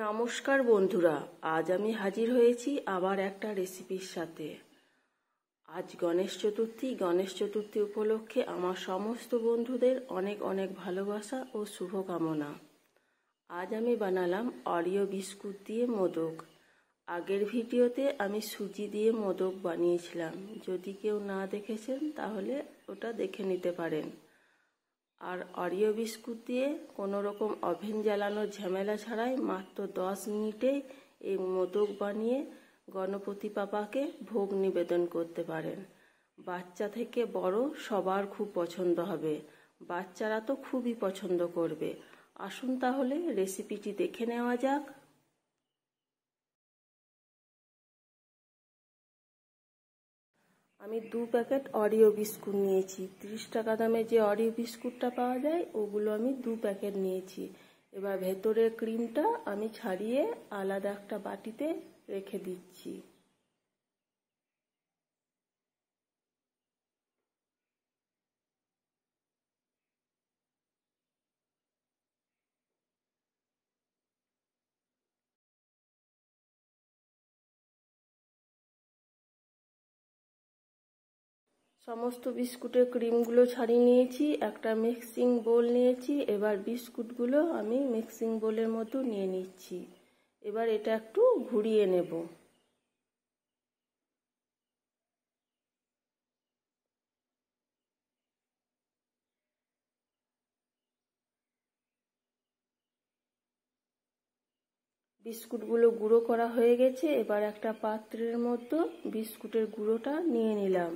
নমস্কার বন্ধুরা, আজ আমি হাজির হয়েছি আবার একটা রেসিপির সাথে। আজ গণেশ চতুর্থী উপলক্ষে আমার সমস্ত বন্ধুদের অনেক অনেক ভালোবাসা ও শুভকামনা। আজ আমি বানালাম অরিও বিস্কুট দিয়ে মোদক। আগের ভিডিওতে আমি সুজি দিয়ে মোদক বানিয়েছিলাম, যদি কেউ না দেখেছেন তাহলে ওটা দেখে নিতে পারেন। আর অরিও বিস্কুট দিয়ে কোনো রকম ওভেন জ্বালানোর ঝামেলা ছাড়াই মাত্র 10 মিনিটে এই মোদক বানিয়ে গণপতি বাবাকে ভোগ নিবেদন করতে পারেন। বাচ্চা থেকে বড় সবার খুব পছন্দ হবে, বাচ্চারা তো খুবই পছন্দ করবে। আসুন তাহলে রেসিপিটি দেখে নেওয়া যাক। আমি 2 প্যাকেট অরিও বিস্কুট নিয়েছি। 30 টাকা দামে যে অরিও বিস্কুটটা পাওয়া যায় ওগুলো আমি 2 প্যাকেট নিয়েছি। এবার ভেতরের ক্রিমটা আমি ছাড়িয়ে আলাদা একটা বাটিতে রেখে দিচ্ছি। সমস্ত বিস্কুটের ক্রিমগুলো ছাড়িয়ে নিয়েছি, একটা মিক্সিং বোল নিয়েছি। এবার বিস্কুটগুলো আমি মিক্সিং বোলের মতো নিয়ে নিচ্ছি। এবার এটা একটু ঘুরিয়ে নেব। বিস্কুটগুলো গুঁড়ো করা হয়ে গেছে। এবার একটা পাত্রের মধ্যে বিস্কুটের গুঁড়োটা নিয়ে নিলাম।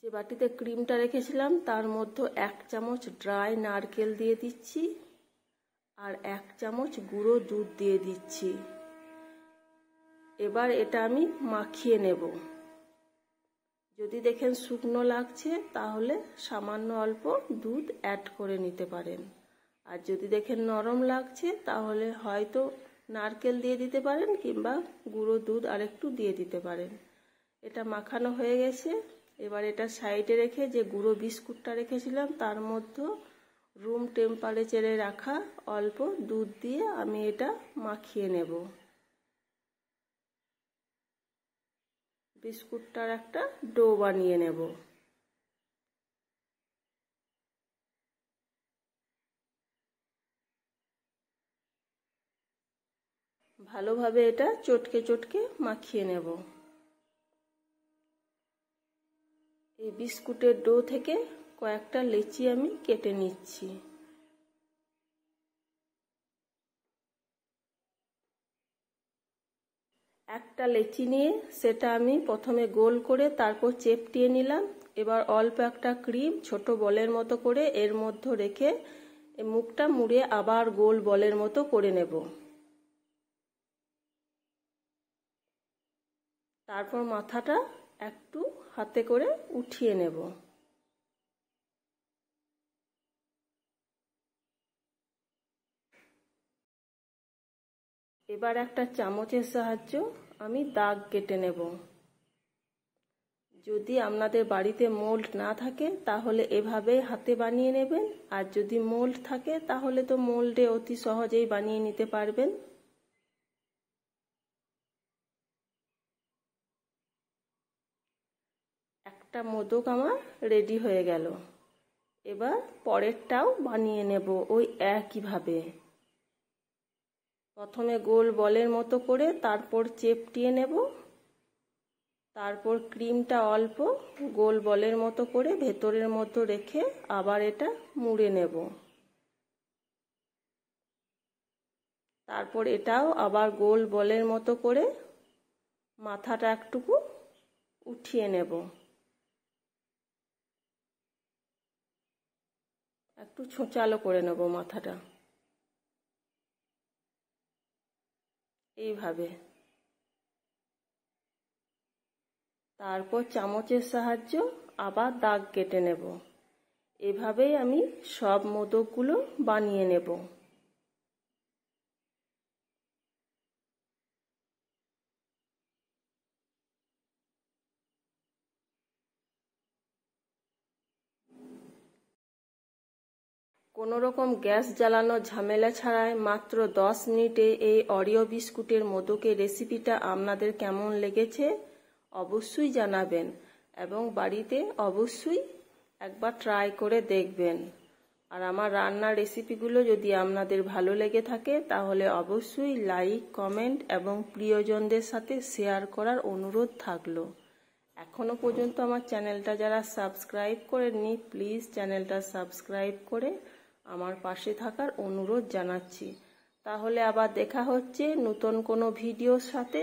যে বাটিতে ক্রিমটা রেখেছিলাম তার মধ্যে 1 চামচ ড্রাই নারকেল দিয়ে দিচ্ছি আর 1 চামচ গুঁড়ো দুধ দিয়ে দিচ্ছি। এবার এটা আমি মাখিয়ে নেব। যদি দেখেন শুকনো লাগছে তাহলে সামান্য অল্প দুধ অ্যাড করে নিতে পারেন, আর যদি দেখেন নরম লাগছে তাহলে হয়তো নারকেল দিয়ে দিতে পারেন কিংবা গুঁড়ো দুধ আরেকটু দিয়ে দিতে পারেন। এটা মাখানো হয়ে গেছে। এবার এটা সাইডে রেখে যে গুঁড়ো বিস্কুটটা রেখেছিলাম তার মধ্যে রুম টেম্পারেচারে রাখা অল্প দুধ দিয়ে আমি এটা মাখিয়ে নেব। বিস্কুটটার একটা ডো বানিয়ে নেব। ভালোভাবে এটা চটকে চটকে মাখিয়ে নেব। এই বিস্কুটের ডো থেকে কয়েকটা লেচি আমি কেটে নিচ্ছি। একটা লেচি নিয়ে সেটা আমি প্রথমে গোল করে তারপর চেপটিয়ে নিলাম। এবার অল্প একটা ক্রিম ছোট বলের মতো করে এর মধ্যে রেখে মুখটা মুড়ে আবার গোল বলের মতো করে নেব। তারপর মাথাটা একটু হাতে করে উঠিয়ে নেব। এবার একটা চামচের সাহায্য আমি দাগ কেটে নেব। যদি আপনাদের বাড়িতে মোল্ড না থাকে তাহলে এভাবে হাতে বানিয়ে নেবেন, আর যদি মোল্ড থাকে তাহলে তো মোল্ডে অতি সহজেই বানিয়ে নিতে পারবেন। একটা মোদক আমার রেডি হয়ে গেল। এবার পরেরটাও বানিয়ে নেব ওই একইভাবে। প্রথমে গোল বলের মতো করে তারপর চেপটিয়ে নেব, তারপর ক্রিমটা অল্প গোল বলের মতো করে ভেতরের মতো রেখে আবার এটা মুড়ে নেব। তারপর এটাও আবার গোল বলের মতো করে মাথাটা একটুকু উঠিয়ে নেব, একটু ছোঁচালো করে নেব মাথাটা এইভাবে। তারপর চামচের সাহায্য আবার দাগ কেটে নেব। এভাবেই আমি সব মোদকগুলো বানিয়ে নেব। কোনো রকম গ্যাস জ্বালানোর ঝামেলা ছাড়াই মাত্র 10 মিনিটে এই অরিও বিস্কুটের মোদকের রেসিপিটা আপনাদের কেমন লেগেছে অবশ্যই জানাবেন এবং বাড়িতে অবশ্যই একবার ট্রাই করে দেখবেন। আর আমার রান্নার রেসিপিগুলো যদি আপনাদের ভালো লেগে থাকে তাহলে অবশ্যই লাইক, কমেন্ট এবং প্রিয়জনদের সাথে শেয়ার করার অনুরোধ থাকলো। এখনো পর্যন্ত আমার চ্যানেলটা যারা সাবস্ক্রাইব করেননি প্লিজ চ্যানেলটা সাবস্ক্রাইব করে আমার পাশে থাকার অনুরোধ জানাচ্ছি। তাহলে আবার দেখা হচ্ছে নতুন কোনো ভিডিওর সাথে।